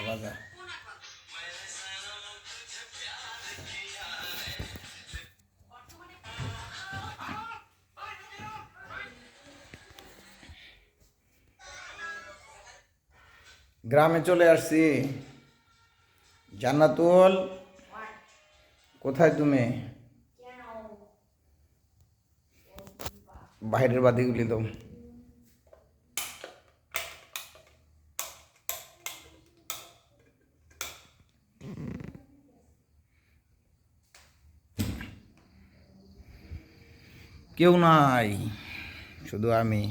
বাজা। গ্রামে চলে আসছি। জান্নাতুল, কোথায় তুমি? বাইরের বাদিগুলি তো কেউ নাই, শুধু আমি।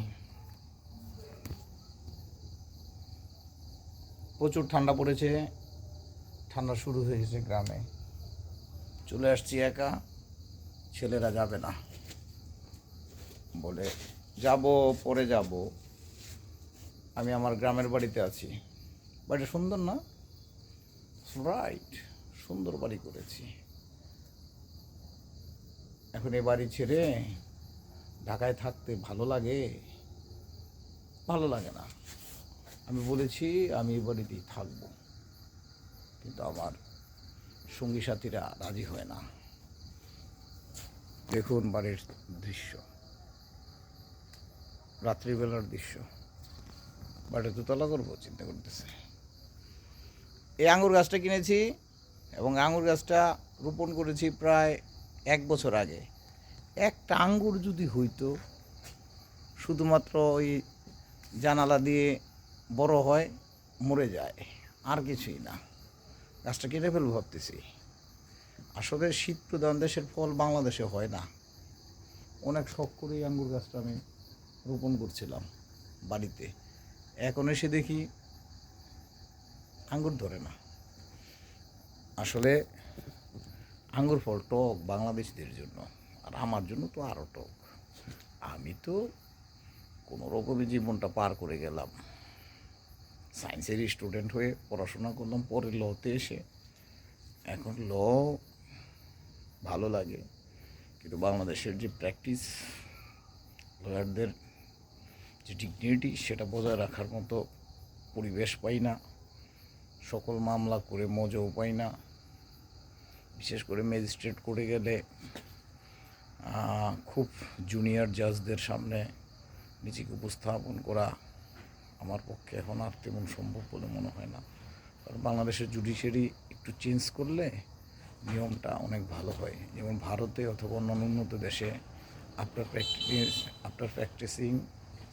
প্রচুর ঠান্ডা পড়েছে, ঠান্ডা শুরু হয়ে গেছে গ্রামে। চলে আসছি একা, ছেলেরা যাবে না বলে যাব, পরে যাব। আমি আমার গ্রামের বাড়িতে আছি। বাড়িটা সুন্দর না? রাইট, সুন্দর বাড়ি করেছি। এখন এ বাড়ি ছেড়ে ঢাকায় থাকতে ভালো লাগে? ভালো লাগে না। আমি বলেছি আমি এই বাড়িতেই থাকবো, কিন্তু আমার সঙ্গী সাথীরা রাজি হয় না। দেখুন বাড়ির দৃশ্য, রাত্রিবেলার দৃশ্য। বাড়িটা দোতলা করবো চিন্তা করতেছে। এই আঙুর গাছটা কিনেছি এবং আঙুর গাছটা রোপণ করেছি প্রায় 1 বছর আগে। একটা আঙ্গুর যদি হইতো, শুধুমাত্র ওই জানালা দিয়ে বড় হয়, মরে যায়, আর কিছুই না। গাছটা কেটে ফেলবো ভাবতেছি। আসলে শীত প্রধান দেশের ফল বাংলাদেশে হয় না। অনেক শখ করে এই আঙ্গুর গাছটা আমি রোপণ করছিলাম বাড়িতে। এখন এসে দেখি আঙ্গুর ধরে না। আসলে আঙ্গুর ফল টক বাংলাদেশিদের জন্য, আর আমার জন্য তো আরও টক। আমি তো কোনো রকমই জীবনটা পার করে গেলাম। সায়েন্সের স্টুডেন্ট হয়ে পড়াশোনা করলাম, পরে লতে এসে এখন ল ভালো লাগে, কিন্তু বাংলাদেশের যে প্র্যাকটিস, লয়ারদের যে ডিগনিটি, সেটা বজায় রাখার মতো পরিবেশ পাই না। সকল মামলা করে মজাও পাই না। বিশেষ করে ম্যাজিস্ট্রেট করে গেলে খুব জুনিয়র জাজদের সামনে নিজেকে উপস্থাপন করা আমার পক্ষে এখন আর তেমন সম্ভব বলে মনে হয় না। কারণ বাংলাদেশের জুডিশিয়ারি একটু চেঞ্জ করলে নিয়মটা অনেক ভালো হয়। যেমন ভারতে অথবা অন্যান্য উন্নত দেশে আফটার প্র্যাকটিসিং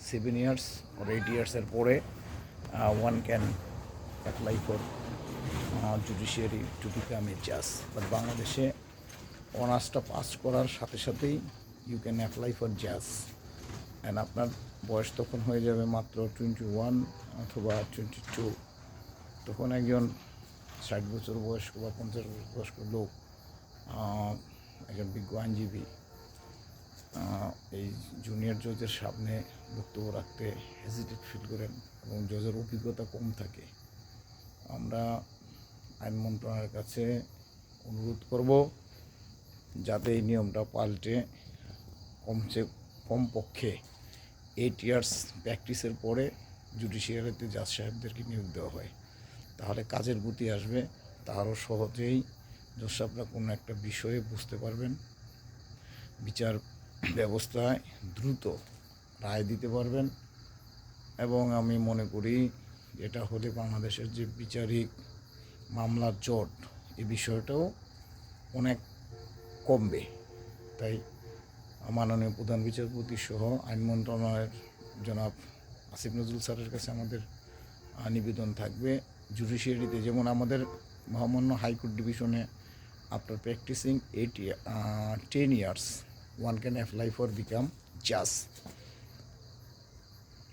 7 ইয়ার্স or 8 ইয়ার্সের পরে one can apply for judiciary to become a জাজ। বাট বাংলাদেশে অনার্সটা পাস করার সাথে সাথেই ইউ ক্যান অ্যাপ্লাই ফর জাজ। অ্যান্ড আপনার বয়স তখন হয়ে যাবে মাত্র 21 অথবা 22। তখন একজন 60 বছর বয়স্ক বা 50 বছর বয়স্ক লোক, একজন বিজ্ঞ আইনজীবী, এই জুনিয়র জজের সামনে বক্তব্য রাখতে হেজিটেট ফিল করেন এবং জজের অভিজ্ঞতা কম থাকে। আমরা আইন মন্ত্রণালয়ের কাছে অনুরোধ করব যাতে এই নিয়মটা পাল্টে কমপক্ষে 8 ইয়ার্স প্র্যাকটিসের পরে জুডিশিয়ারিতে জাজ সাহেবদেরকে নিয়োগ দেওয়া হয়। তাহলে কাজের গতি আসবে, তারও সহজেই জজ সাহেবরা কোনো একটা বিষয়ে বুঝতে পারবেন, বিচার ব্যবস্থায় দ্রুত রায় দিতে পারবেন। এবং আমি মনে করি এটা হলে বাংলাদেশের যে বিচারিক মামলার জট, এই বিষয়টাও অনেক কমবে। তাই মাননীয় প্রধান বিচারপতি সহ আইন মন্ত্রণালয়ের জনাব আসিফ নজরুল স্যারের কাছে আমাদের নিবেদন থাকবে, জুডিশিয়ারিতে যেমন আমাদের মহামান্য হাইকোর্ট ডিভিশনে after practising 10 years one can apply for become জাজ,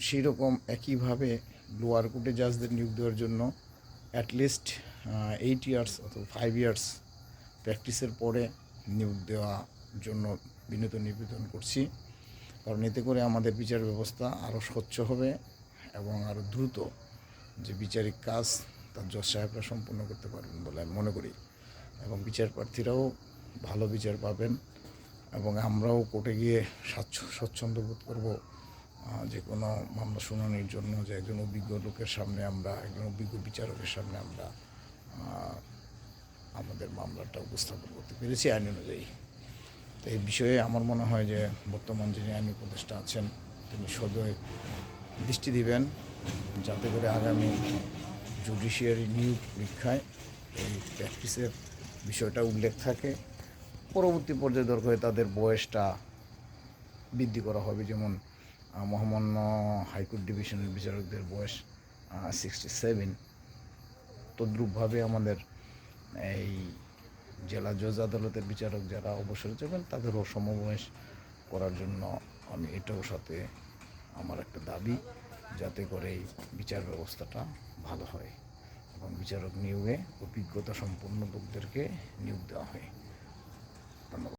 সেই রকম একইভাবে লোয়ার কোর্টে জাজদের নিয়োগ দেওয়ার জন্য অ্যাটলিস্ট 8 ইয়ার্স অথবা 5 ইয়ার্স প্র্যাকটিসের পরে নিয়োগ দেওয়ার জন্য বিনীত নিবেদন করছি। কারণ এতে করে আমাদের বিচার ব্যবস্থা আরও স্বচ্ছ হবে এবং আরও দ্রুত যে বিচারিক কাজ তার জজ সাহেবরা সম্পূর্ণ করতে পারবেন বলে আমি মনে করি। এবং বিচার প্রার্থীরাও ভালো বিচার পাবেন এবং আমরাও কোর্টে গিয়ে স্বচ্ছন্দ বোধ করব যে কোনো মামলা শুনানির জন্য যে একজন অভিজ্ঞ লোকের সামনে আমরা, একজন অভিজ্ঞ বিচারকের সামনে আমরা আমাদের মামলাটা উপস্থাপন করতে পেরেছি আইন অনুযায়ী। তো এই বিষয়ে আমার মনে হয় যে বর্তমান যিনি আইন উপদেষ্টা আছেন তিনি সদয় দৃষ্টি দিবেন, যাতে করে আগামী জুডিশিয়ারি নিয়োগ পরীক্ষায় এই প্র্যাকটিসের বিষয়টা উল্লেখ থাকে। পরবর্তী পর্যায়ে দরকার হয় তাদের বয়সটা বৃদ্ধি করা হবে, যেমন মহামান্য হাইকোর্ট ডিভিশনের বিচারকদের বয়স 67, তদ্রূপভাবে আমাদের এই জেলা জজ আদালতের বিচারক যারা অবসরে যাবেন তাদেরও সমবয়স করার জন্য আমি এটাও সাথে আমার একটা দাবি, যাতে করে এই বিচার ব্যবস্থাটা ভালো হয় এবং বিচারক নিয়োগে অভিজ্ঞতা সম্পন্ন লোকদেরকে নিয়োগ দেওয়া হয়। ধন্যবাদ।